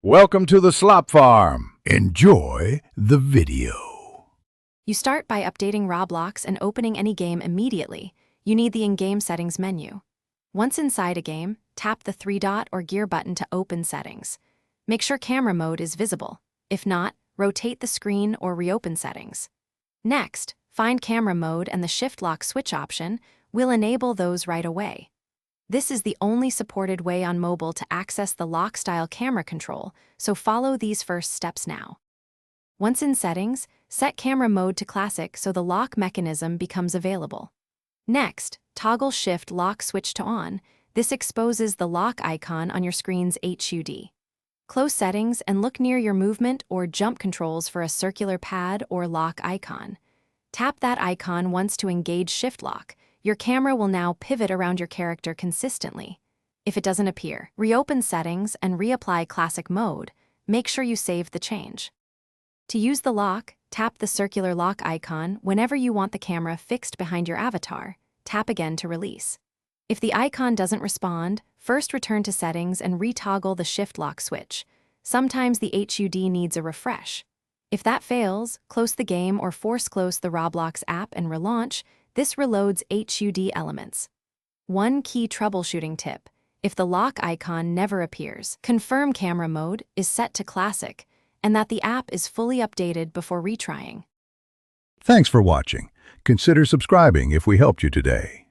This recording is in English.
Welcome to the Slop Farm. Enjoy the video. You start by updating Roblox and opening any game immediately. You need the in-game settings menu. Once inside a game, tap the three-dot or gear button to open settings. Make sure camera mode is visible. If not, rotate the screen or reopen settings. Next, find camera mode and the shift lock switch option will enable those right away. This is the only supported way on mobile to access the lock-style camera control, so follow these first steps now. Once in settings, set camera mode to classic so the lock mechanism becomes available. Next, toggle shift lock switch to on. This exposes the lock icon on your screen's HUD. Close settings and look near your movement or jump controls for a circular pad or lock icon. Tap that icon once to engage shift lock. Your camera will now pivot around your character consistently. If it doesn't appear, reopen settings and reapply classic mode. Make sure you save the change. To use the lock, tap the circular lock icon whenever you want the camera fixed behind your avatar. Tap again to release. If the icon doesn't respond, first return to settings and retoggle the shift lock switch. Sometimes the HUD needs a refresh. If that fails, close the game or force close the Roblox app and relaunch. This reloads HUD elements. One key troubleshooting tip: if the lock icon never appears, confirm camera mode is set to classic and that the app is fully updated before retrying. Thanks for watching. Consider subscribing if we helped you today.